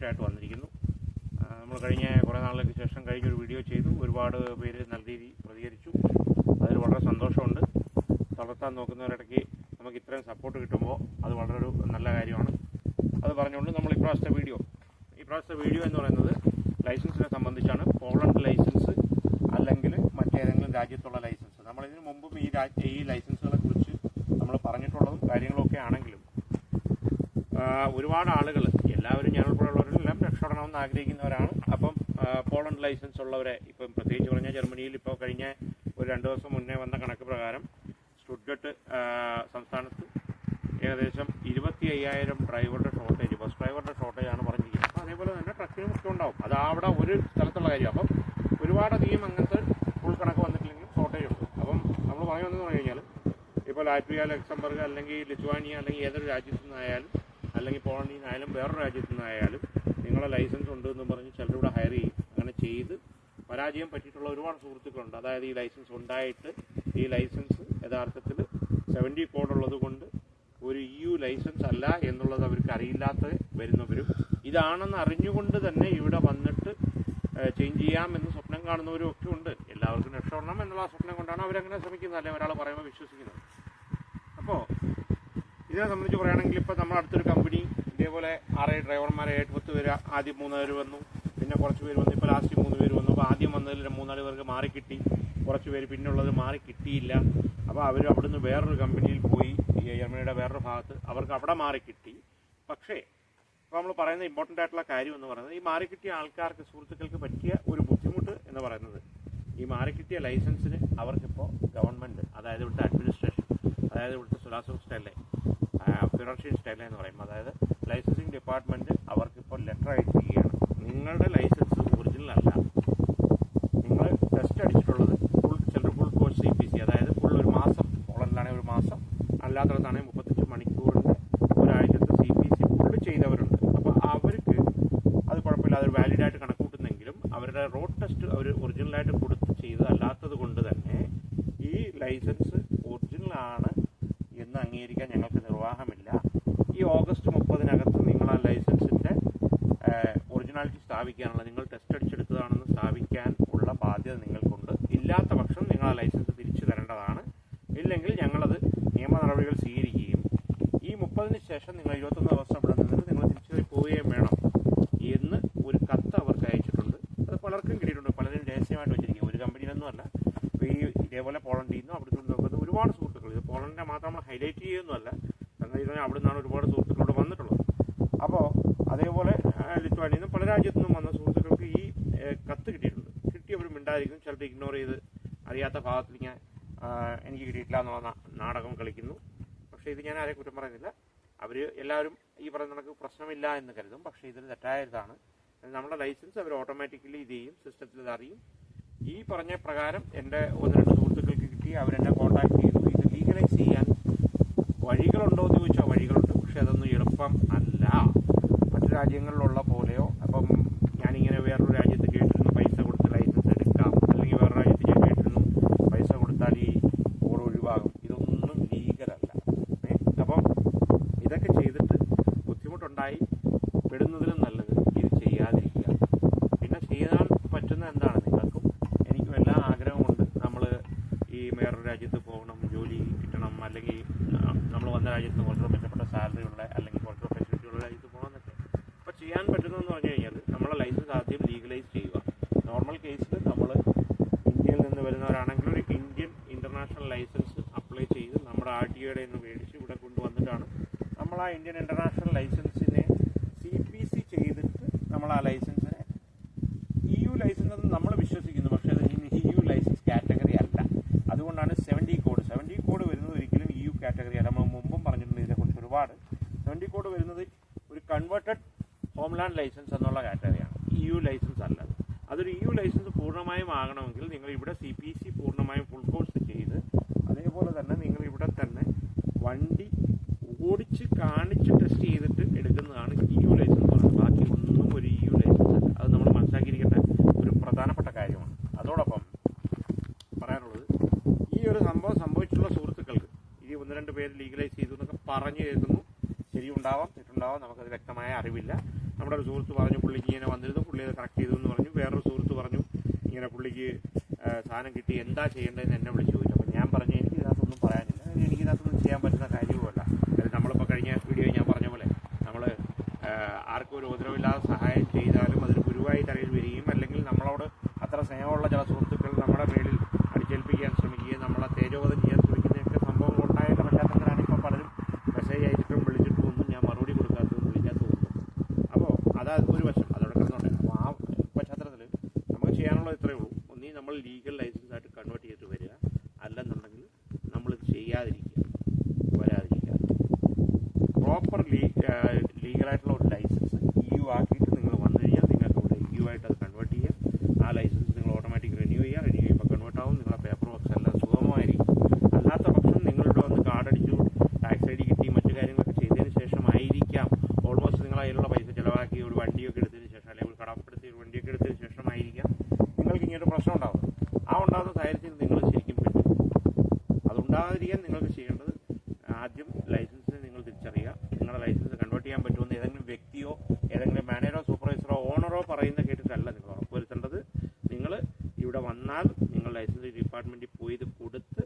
ആയിട്ട് വന്നിരിക്കുന്നു. നമ്മൾ കഴിഞ്ഞ കുറേ നാളുകൾക്ക് ശേഷം കഴിഞ്ഞൊരു വീഡിയോ ചെയ്തു. ഒരുപാട് പേര് നല്ല രീതിയിൽ പ്രതികരിച്ചു. അതിൽ വളരെ സന്തോഷമുണ്ട്. തളർത്താൻ നോക്കുന്നവരിടയ്ക്ക് നമുക്ക് ഇത്രയും സപ്പോർട്ട് കിട്ടുമ്പോൾ അത് വളരെ ഒരു നല്ല കാര്യമാണ്. അത് പറഞ്ഞുകൊണ്ട് നമ്മൾ ഇപ്രാവശ്യത്തെ വീഡിയോ എന്ന് പറയുന്നത് ലൈസൻസിനെ സംബന്ധിച്ചാണ്. പോളണ്ട് ലൈസൻസ് അല്ലെങ്കിൽ മറ്റേതെങ്കിലും രാജ്യത്തുള്ള ലൈസൻസ്. നമ്മളിതിനു മുമ്പും ഈ ലൈസൻസുകളെ കുറിച്ച് നമ്മൾ പറഞ്ഞിട്ടുള്ളതും കാര്യങ്ങളൊക്കെ ആണെങ്കിലും ഒരുപാട് ആളുകൾ, എല്ലാവരും ഞങ്ങളുൾപ്പെടെയുള്ളവരെല്ലാം രക്ഷപ്പെടണമെന്ന് ആഗ്രഹിക്കുന്നവരാണ്. അപ്പം പോളണ്ട് ലൈസൻസ് ഉള്ളവരെ, ഇപ്പം പ്രത്യേകിച്ച് പറഞ്ഞാൽ ജർമ്മനിയിൽ ഇപ്പോൾ കഴിഞ്ഞ ഒരു 2 ദിവസം മുന്നേ വന്ന കണക്ക് പ്രകാരം സ്റ്റുട്ട്ഗർട്ട് സംസ്ഥാനത്ത് ഏകദേശം 25,000 ഡ്രൈവറുടെ ഷോർട്ടേജ്, ബസ് ഡ്രൈവറുടെ ഷോർട്ടേജാണ് പറഞ്ഞിരിക്കുന്നത്. അപ്പോൾ അതേപോലെ തന്നെ ട്രക്കിനും ഒക്കെ ഉണ്ടാവും. അത് അവിടെ ഒരു സ്ഥലത്തുള്ള കാര്യം. അപ്പം ഒരുപാടധികം അങ്ങനത്തെ ഫുൾ കണക്ക് വന്നിട്ടില്ലെങ്കിലും ഷോർട്ടേജ് ഉണ്ട്. അപ്പം നമ്മൾ പറയുന്നതെന്ന് പറഞ്ഞു കഴിഞ്ഞാൽ ഇപ്പോൾ ലാറ്റ്വിയ, ലക്സംബർഗ് അല്ലെങ്കിൽ ലിത്വാനിയ അല്ലെങ്കിൽ ഏതൊരു രാജ്യത്തു നിന്നായാലും അല്ലെങ്കിൽ പോളണ്ടിൽ നിന്നായാലും വേറൊരു രാജ്യത്തു നിന്നായാലും നിങ്ങളെ ലൈസൻസ് ഉണ്ട് എന്ന് പറഞ്ഞ് ചിലരുടെ ഹയർ ചെയ്യും. അങ്ങനെ ചെയ്ത് പരാജയം പറ്റിയിട്ടുള്ള ഒരുപാട് സുഹൃത്തുക്കളുണ്ട്. അതായത് ഈ ലൈസൻസ് ഉണ്ടായിട്ട് ഈ ലൈസൻസ് യഥാർത്ഥത്തിൽ 70 കോഡുള്ളത് കൊണ്ട് ഒരു EU ലൈസൻസ് അല്ല എന്നുള്ളത് അവർക്ക് അറിയില്ലാത്ത വരുന്നവരും ഇതാണെന്ന് അറിഞ്ഞുകൊണ്ട് തന്നെ ഇവിടെ വന്നിട്ട് ചേഞ്ച് ചെയ്യാമെന്ന് സ്വപ്നം കാണുന്നവരും ഒക്കെ ഉണ്ട്. എല്ലാവർക്കും രക്ഷപ്പെടണം എന്നുള്ള സ്വപ്നം കൊണ്ടാണ് അവരങ്ങനെ ശ്രമിക്കുന്നത്, അല്ലെങ്കിൽ ഒരാൾ പറയുമ്പോൾ വിശ്വസിക്കുന്നത്. അപ്പോൾ ഇതിനെ സംബന്ധിച്ച് പറയുകയാണെങ്കിൽ ഇപ്പോൾ നമ്മുടെ അടുത്തൊരു കമ്പനി ഇതേപോലെ 6 ഡ്രൈവർമാരെ 8-10 പേര്, ആദ്യം 3 പേര് വന്നു, പിന്നെ കുറച്ച് പേര് വന്നു, ഇപ്പോൾ ലാസ്റ്റ് 3 പേര് വന്നു. അപ്പോൾ ആദ്യം വന്നതിൽ 3-4 പേർക്ക് മാറിക്കിട്ടി, കുറച്ച് പേര് പിന്നുള്ളത് മാറി കിട്ടിയില്ല. അപ്പോൾ അവർ അവിടുന്ന് വേറൊരു കമ്പനിയിൽ പോയി, ജർമ്മനിയുടെ വേറൊരു ഭാഗത്ത്, അവർക്ക് അവിടെ മാറിക്കിട്ടി. പക്ഷേ ഇപ്പോൾ നമ്മൾ പറയുന്ന ഇമ്പോർട്ടൻ്റ് ആയിട്ടുള്ള കാര്യം എന്ന് പറയുന്നത് ഈ മാറിക്കിട്ടിയ ആൾക്കാർക്ക്, സുഹൃത്തുക്കൾക്ക് പറ്റിയ ഒരു ബുദ്ധിമുട്ട് എന്ന് പറയുന്നത് ഈ മാറിക്കിട്ടിയ ലൈസൻസിന് അവർക്കിപ്പോൾ ഗവൺമെൻറ്, അതായത് ഇവിടുത്തെ അഡ്മിനിസ്ട്രേഷൻ, അതായത് ഇവിടുത്തെ സുലാസോ സ്റ്റൈലെ, ഫിറോഷ്യൻ സ്റ്റൈലെ എന്ന് പറയും, അതായത് ലൈസൻസിങ് ഡിപ്പാർട്ട്മെൻറ്റ് അവർക്കിപ്പോൾ ലെറ്റർ അയച്ചിരിക്കുകയാണ്. നിങ്ങളുടെ ലൈസൻസ് ഒറിജിനൽ അല്ല, നിങ്ങൾ ടെസ്റ്റ് അടിച്ചിട്ടുള്ളത് ഫുൾ കോഴ്സ് CPC, അതായത് ഫുൾ ഒരു മാസം, പോളണ്ടിലാണെങ്കിൽ 1 മാസം, അല്ലാത്തടത്താണെങ്കിൽ 35 മണിക്കൂറിൻ്റെ ഒരാഴ്ചത്തെ CPC ഫുൾ ചെയ്തവരുണ്ട്. അപ്പോൾ അവർക്ക് അത് കുഴപ്പമില്ല, അത് വാലിഡായിട്ട് കണക്കൂട്ടുന്നെങ്കിലും അവരുടെ റോഡ് ടെസ്റ്റ് അവർ ഒറിജിനലായിട്ട് കൊടുത്ത് ചെയ്തതല്ലാത്തത് കൊണ്ട് തന്നെ ഈ ലൈസൻസ് ഒറിജിനലാണ് എന്ന് അംഗീകരിക്കാൻ ഞങ്ങൾക്ക് നിർവാഹമില്ല. ഈ ഓഗസ്റ്റ് 30-നകത്ത് നിങ്ങൾ ആ ലൈസൻസിൻ്റെ ഒറിജിനാലിറ്റി സ്ഥാപിക്കാനുള്ള, നിങ്ങൾ ടെസ്റ്റ് അടിച്ചെടുത്തതാണെന്ന് സ്ഥാപിക്കാൻ ഉള്ള ബാധ്യത നിങ്ങൾക്കുണ്ട്. ഇല്ലാത്ത പക്ഷം നിങ്ങൾ ആ ലൈസൻസ് തിരിച്ചു തരേണ്ടതാണ്. ഇല്ലെങ്കിൽ ഞങ്ങളത് നിയമ നടപടികൾ സ്വീകരിക്കുകയും ഈ 30-ന് ശേഷം നിങ്ങൾ 21 ദിവസം ഇവിടെ നിന്നിട്ട് നിങ്ങൾ തിരിച്ചു പോവുകയും വേണം എന്ന് ഒരു കത്ത് അവർക്ക് അയച്ചിട്ടുണ്ട്. അത് പലർക്കും കിട്ടിയിട്ടുണ്ട്, പലരും രഹസ്യമായിട്ട് വെച്ചിരിക്കും. ഒരു കമ്പനിയിലൊന്നും അല്ല. ഈ ഇതേപോലെ പോളണ്ടിൽ നിന്നും അവിടുത്തെ നോക്കുന്നത് ഒരുപാട് സുഹൃത്തുക്കൾ, ഇത് പോളണ്ടിനെ മാത്രം നമ്മൾ ഹൈലൈറ്റ് ചെയ്യുന്നതല്ല, എന്നാൽ ഇതിനെ അവിടെ നിന്നാണ് ഒരുപാട് സുഹൃത്തുക്കളോട് വന്നിട്ടുള്ളത്. അപ്പോൾ അതേപോലെ ലിത്വാനിയിൽ നിന്നും പല രാജ്യത്തു നിന്നും വന്ന സുഹൃത്തുക്കൾക്ക് ഈ കത്ത് കിട്ടിയിട്ടുണ്ട്. കിട്ടിയവരും മിണ്ടായിരിക്കും, ചിലപ്പോൾ ഇഗ്നോർ ചെയ്ത് അറിയാത്ത ഭാഗത്തിൽ ഞാൻ എനിക്ക് കിട്ടിയിട്ടില്ല എന്നുള്ള നാടകം കളിക്കുന്നു. പക്ഷേ ഇത് ഞാൻ ആരെ കുറ്റം പറയുന്നില്ല. അവർ എല്ലാവരും ഈ പറയുന്ന കണക്ക് പ്രശ്നമില്ല എന്ന് കരുതും. പക്ഷേ ഇതിൽ തെറ്റായതാണ്. നമ്മുടെ ലൈസൻസ് അവർ ഓട്ടോമാറ്റിക്കലി ഇത് ചെയ്യും, സിസ്റ്റത്തിൽ ഇത് അറിയും. ഈ പറഞ്ഞ പ്രകാരം എൻ്റെ 1-2 സുഹൃത്തുക്കൾക്ക് കിട്ടി, അവരെന്നെ കോൺടാക്ട് ചെയ്തു. ഇത് ലീഗലൈസ് ചെയ്യാൻ വഴികളുണ്ടോ എന്ന് ചോദിച്ചാൽ വഴികളുണ്ട്, പക്ഷെ അതൊന്നും എളുപ്പം അല്ല. മറ്റു രാജ്യങ്ങളിലുള്ള പോലെയോ, അപ്പം ഞാനിങ്ങനെ വേറൊരു രാജ്യത്ത് കേട്ടിരുന്നു പൈസ കൊടുത്ത് ലൈസൻസ് എടുക്കാം, അല്ലെങ്കിൽ വേറൊരു രാജ്യത്ത് ഞാൻ കേട്ടിരുന്നു പൈസ കൊടുത്താൽ ഈ ഓർ ഒഴിവാകും. ഇതൊന്നും ലീഗലല്ല. അപ്പം ഇതൊക്കെ ചെയ്തിട്ട് ബുദ്ധിമുട്ടുണ്ടായി പെടുന്നതിലും നല്ലത് ഇത് ചെയ്യാതിരിക്കുക. പിന്നെ ചെയ്യാൻ പറ്റുന്ന എന്താണ്, നിങ്ങൾക്കും എനിക്കും എല്ലാം ആഗ്രഹമുണ്ട്. നമ്മൾ ഈ വേറൊരു രാജ്യത്ത് പോകണം, ജോലി കിട്ടണം, അല്ലെങ്കിൽ നമ്മൾ വന്ന രാജ്യത്ത് കുറച്ചുകൂടെ മെച്ചപ്പെട്ട സാലറി ഉള്ള അല്ലെങ്കിൽ കുറച്ചുകൂടെ ഫെസിലിറ്റി ഉള്ള രാജ്യത്ത് പോകണമെന്നൊക്കെ. അപ്പോൾ ചെയ്യാൻ പറ്റുന്നതെന്ന് പറഞ്ഞു കഴിഞ്ഞാൽ നമ്മളെ ലൈസൻസ് ആദ്യം ലീഗലൈസ് ചെയ്യുക. നോർമൽ കേസിൽ നമ്മൾ ഇന്ത്യയിൽ നിന്ന് വരുന്നവരാണെങ്കിൽ ഒരു ഇന്ത്യൻ ഇൻ്റർനാഷണൽ ലൈസൻസ് അപ്ലൈ ചെയ്ത് നമ്മുടെ RTOയുടെ നിന്ന് മേടിച്ച് ഇവിടെ കൊണ്ടുവന്നിട്ടാണ് നമ്മൾ ആ ഇന്ത്യൻ ഇൻ്റർനാഷണൽ ലൈസൻസിനെ CPC ചെയ്തിട്ട് നമ്മൾ ആ ലൈസൻസിനെ EU ലൈസൻസ് എന്ന് നമ്മൾ വിശ്വസിക്കുന്നു. പക്ഷേ അത് EU ലൈസൻസ് കാറ്റഗറി അല്ല. അതുകൊണ്ടാണ് 70 കോഡ് വരുന്നത് ഒരിക്കലും EU കാറ്റഗറി അല്ല. നമ്മൾ മുമ്പും പറഞ്ഞിട്ടുണ്ട് ഇതിനെക്കുറിച്ച് ഒരുപാട്. 70 കോഡ് വരുന്നത് ഒരു കൺവേർട്ടഡ് ഹോംലാൻഡ് ലൈസൻസ് എന്നുള്ള കാറ്റഗറിയാണ്, EU ലൈസൻസ് അല്ല. അതൊരു EU ലൈസൻസ് പൂർണ്ണമായും ആകണമെങ്കിൽ നിങ്ങൾ ഇവിടെ CPC പൂർണ്ണമായും ഫുൾ കോഴ്സ് ചെയ്ത്, അതേപോലെ തന്നെ നിങ്ങൾ ഇവിടെ തന്നെ വണ്ടി ഓടിച്ച് കാണിച്ച് ടെസ്റ്റ് ചെയ്തിട്ട് എടുക്കുന്നതാണ് EU ലൈസൻസ്. ബാക്കി ഒന്നും ഒരു EU ലൈസൻസ് അല്ല. അത് നമ്മൾ മനസ്സിലാക്കിയിരിക്കേണ്ട ഒരു പ്രധാനപ്പെട്ട കാര്യമാണ്. അതോടൊപ്പം പറയാനുള്ളത്, ഈ ഒരു സംഭവം സംഭവിച്ചിട്ടുള്ള സുഹൃത്തുക്കൾക്ക് ഈ 1-2 പേര് ലീഗലൈസ് ചെയ്തു എന്നൊക്കെ പറഞ്ഞു കേൾക്കുന്നു. ശരിയുണ്ടാവാം, തെറ്റുണ്ടാവാം, നമുക്കത് വ്യക്തമായ അറിവില്ല. നമ്മുടെ ഒരു സുഹൃത്ത് പറഞ്ഞു പുള്ളിക്ക് ഇങ്ങനെ വന്നിരുന്നു, പുള്ളി അത് കറക്റ്റ് ചെയ്തു എന്ന് പറഞ്ഞു. വേറൊരു സുഹൃത്ത് പറഞ്ഞു ഇങ്ങനെ പുള്ളിക്ക് സാധനം കിട്ടി, എന്താ ചെയ്യേണ്ടതെന്ന് എന്നെ വിളിച്ച് ചോദിച്ചു. അപ്പോൾ ഞാൻ പറഞ്ഞു എനിക്കിതിനകത്തൊന്നും പറയാനില്ല, എനിക്കിതിനകത്തൊന്നും ചെയ്യാൻ പറ്റുന്ന കാര്യവുമല്ല. അത് നമ്മളിപ്പോൾ കഴിഞ്ഞ വീഡിയോ ഞാൻ പറഞ്ഞ പോലെ നമ്മൾ ആർക്കും ഒരു ഉപദ്രവമില്ലാതെ സഹായം ചെയ്താലും അതൊരു ഗുരുവായി തലയിൽ വരികയും അല്ലെങ്കിൽ നമ്മളോട് അത്ര സ്നേഹമുള്ള ചില സുഹൃത്തുക്കൾ നമ്മുടെ മേളിൽ അടിച്ചേൽപ്പിക്കാൻ ശ്രമിക്കുകയും നമ്മളെ തേജോവധം ചെയ്യാൻ ശ്രമിക്കുന്നതൊക്കെ സംഭവങ്ങൾ ഉണ്ടായതിൻ്റെ പശ്ചാത്തലത്തിലാണ് ഇപ്പോൾ പലരും മെസ്സേജ് അയച്ചിട്ടും വിളിച്ചിട്ടും ഒന്നും ഞാൻ മറുപടി കൊടുക്കാത്തതും വിളിക്കാത്തതും. അപ്പോൾ അതാ ഒരു വശം, അതോടെ കിടന്നോട്ടെ. അപ്പോൾ ആ പശ്ചാത്തലത്തിൽ നമുക്ക് ചെയ്യാനുള്ളത് ഇത്രയേ ഉള്ളൂ. ഒന്നീ നമ്മൾ ലീഗൽ ലൈസൻസ് ആയിട്ട് കൺവേർട്ട് ചെയ്തിട്ട് വരിക, അല്ലെന്നുണ്ടെങ്കിൽ നമ്മളിത് ചെയ്യാതിരിക്കുക, വരാതിരിക്കുക. പ്രോപ്പർ ലീഗലായിട്ടുള്ള ഒരു ലൈസൻസ് EU ആക്കിയിട്ട് നിങ്ങൾ വന്നു കഴിഞ്ഞാൽ നിങ്ങൾക്ക് ഇവിടെ EU ആയിട്ട് അത് കൺവേർട്ട് ചെയ്യുക. ആ ലൈസൻസ് നിങ്ങൾ ഓട്ടോമാറ്റിക് റിന്യൂ ചെയ്യുക. റിന്യൂ ചെയ്യുമ്പോൾ കൺവേർട്ട് ആവും, നിങ്ങളുടെ പേപ്പർ വർക്ക്സ് എല്ലാം സുഗമമായിരിക്കും. അല്ലാത്ത പക്ഷം നിങ്ങളിവിടെ വന്ന് കാർഡ് അടിച്ചു, ടാക്സ് ID കിട്ടി, മറ്റു കാര്യങ്ങളൊക്കെ ചെയ്തതിന് ശേഷമായിരിക്കാം ഓൾമോസ്റ്റ് നിങ്ങൾ അതിലുള്ള പൈസ ചിലവാക്കി ഒരു വണ്ടിയൊക്കെ എടുത്തതിന് ശേഷം, അല്ലെങ്കിൽ ഒരു കടപ്പെടുത്തി ഒരു വണ്ടിയൊക്കെ എടുത്തതിന് ശേഷമായിരിക്കാം നിങ്ങൾക്ക് ഇങ്ങനൊരു പ്രശ്നം ഉണ്ടാകും. ആ ഉണ്ടാകുന്ന സാഹചര്യത്തിൽ നിങ്ങൾ ശരിക്കും പെട്ടു. അതുണ്ടാകാതിരിക്കാൻ നിങ്ങൾക്ക് ചെയ്യേണ്ടത് ആദ്യം ലൈസൻസിനെ നിങ്ങൾ തിരിച്ചറിയുക. നിങ്ങളുടെ ലൈസൻസ് കൺവേർട്ട് ചെയ്യാൻ പറ്റുമെന്ന് ഏതെങ്കിലും വ്യക്തിയോ ഏതെങ്കിലും മാനേജറോ സൂപ്പർവൈസറോ ഓണറോ പറയുന്ന കേട്ടിട്ടല്ല നിങ്ങൾ ഉറപ്പുവരുത്തേണ്ടത്. നിങ്ങൾ ഇവിടെ വന്നാൽ നിങ്ങൾ ലൈസൻസ് ഡിപ്പാർട്ട്മെൻറ്റിൽ പോയി ഇത് കൊടുത്ത്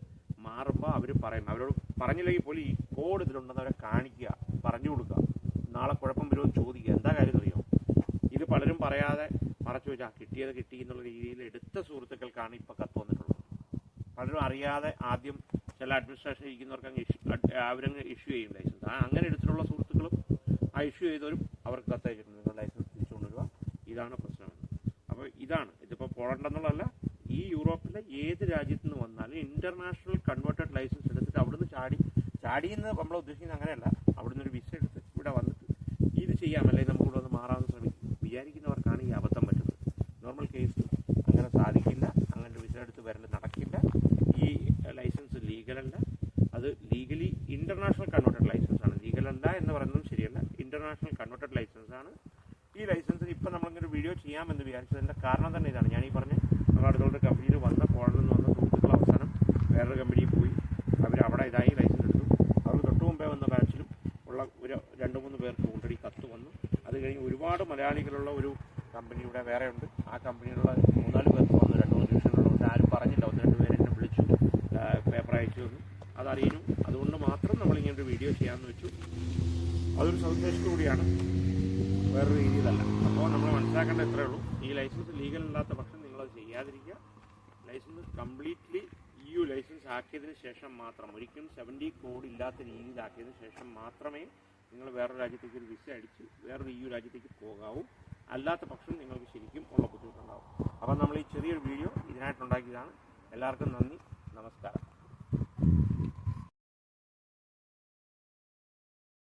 മാറുമ്പോൾ അവർ പറയും. അവരോട് പറഞ്ഞില്ലെങ്കിൽ പോലും ഈ കോഡ് ഇതിലുണ്ടെന്ന് അവരെ കാണിക്കുക, പറഞ്ഞു കൊടുക്കുക. നാളെ കുഴപ്പം വരുമെന്ന് ചോദിക്കുക. എന്താ കാര്യം അറിയോ, ഇത് പലരും പറയാതെ മറച്ചു വെച്ചാൽ കിട്ടിയത് കിട്ടി എന്നുള്ള രീതിയിൽ എടുത്ത സുഹൃത്തുക്കൾക്കാണ് ഇപ്പോൾ കത്ത് വന്നിട്ടുള്ളത്. പലരും അറിയാതെ ആദ്യം ചില അഡ്മിനിസ്ട്രേഷൻ ഇരിക്കുന്നവർക്ക് അവരങ്ങ് ഇഷ്യൂ ചെയ്യും ലൈസൻസ്. അങ്ങനെ എടുത്തിട്ടുള്ള സുഹൃത്തുക്കളും ആ ഇഷ്യൂ ചെയ്തവരും അവർക്ക് കത്തയച്ചിട്ടുണ്ട്, നിങ്ങൾ ലൈസൻസ് തിരിച്ചു കൊണ്ടുവരിക, ഇതാണ് പ്രശ്നം. അപ്പോൾ ഇതിപ്പോൾ പോളണ്ട് എന്നുള്ളതല്ല, ഈ യൂറോപ്പിലെ ഏത് രാജ്യത്തു നിന്ന് വന്നാലും ഇൻ്റർനാഷണൽ കൺവേർട്ടഡ് ലൈസൻസ് എടുത്തിട്ട് അവിടുന്ന് ചാടിയെന്ന് നമ്മൾ ഉദ്ദേശിക്കുന്നത് അങ്ങനെയല്ല. അവിടുന്ന് ഒരു വിസ എടുത്ത് ഇവിടെ വന്നിട്ട് ഇത് ചെയ്യാം, അല്ലെങ്കിൽ നമുക്കിവിടെ വന്ന് മാറാമെന്ന് വിചാരിക്കുന്നവർക്കാണ് ഈ അബദ്ധം പറ്റുന്നത്. നോർമൽ കേസ് അങ്ങനെ സാധിക്കില്ല, അങ്ങനെ വിസ എടുത്ത് വരൽ നടക്കില്ല. ഈ ലൈസൻസ് ലീഗലല്ല, അത് ലീഗലി ഇൻ്റർനാഷണൽ കൺവേർട്ടഡ് ലൈസൻസ് ആണ്. ലീഗലല്ല എന്ന് പറയുന്നതും ശരിയല്ല, ഇൻ്റർനാഷണൽ കൺവേർട്ടഡ് ലൈസൻസ് ആണ്. ഈ ലൈസൻസ് ഇപ്പം നമ്മളിങ്ങനെ വീഡിയോ ചെയ്യാമെന്ന് വിചാരിച്ചതിൻ്റെ കാരണം തന്നെ ഇതാണ്. ഞാനീ പറഞ്ഞ് നമ്മുടെ അടുത്തുള്ള കമ്പനിയിൽ വന്ന പോളിൽ നിന്ന് വന്ന സുഹൃത്തുക്കൾ അവസാനം വേറൊരു കമ്പനിയിൽ പോയി അവിടെ ഇതായി ലൈസൻസ് എടുത്തു. അവർക്ക് തൊട്ട് മുമ്പേ വന്ന ബാച്ചിലും ഉള്ള ഒരു 2-3 പേർക്ക് ഓൾറെഡി കത്ത് വന്നു. അത് കഴിഞ്ഞ് ഒരുപാട് മലയാളികളുള്ള ഒരു കമ്പനി ഇവിടെ വേറെ ഉണ്ട്. ആ കമ്പനിയിലുള്ള 3-4 പേർക്ക് വന്നു, 2-3 ഡിവിഷനിലുള്ള. പക്ഷേ ആരും പറഞ്ഞില്ല, 1-2 പേര് എന്നെ വിളിച്ചു, പേപ്പർ അയച്ചു തന്നു, അതറിയുന്നു. അതുകൊണ്ട് മാത്രം നമ്മളിങ്ങനൊരു വീഡിയോ ചെയ്യാമെന്ന് വെച്ചു. അതൊരു സവിശേഷതയോടെയാണ്, വേറൊരു രീതിയിലല്ല. അപ്പോൾ നമ്മൾ മനസ്സിലാക്കേണ്ട ഇത്രയേ ഉള്ളൂ, ഈ ലൈസൻസ് ലീഗൽ അല്ലാത്ത പക്ഷം നിങ്ങളത് ചെയ്യാതിരിക്കുക. ലൈസൻസ് കംപ്ലീറ്റ്ലി EU ലൈസൻസ് ആക്കിയതിന് ശേഷം മാത്രം, ഒരിക്കലും 70 കോഡ് ഇല്ലാത്ത രീതിയിലാക്കിയതിന് ശേഷം മാത്രമേ നിങ്ങൾ വേറൊരു രാജ്യത്തേക്ക് ഒരു വിസ അടിച്ച് വേറൊരു EU രാജ്യത്തേക്ക് പോകാവൂ. അല്ലാത്ത പക്ഷം നിങ്ങൾക്ക് ശരിക്കും ഉള്ള ബുദ്ധിമുട്ടുണ്ടാകും. അപ്പോൾ നമ്മൾ ഈ ചെറിയൊരു വീഡിയോ ഇതിനായിട്ടുണ്ടാക്കിയതാണ്. എല്ലാവർക്കും നന്ദി, നമസ്കാരം.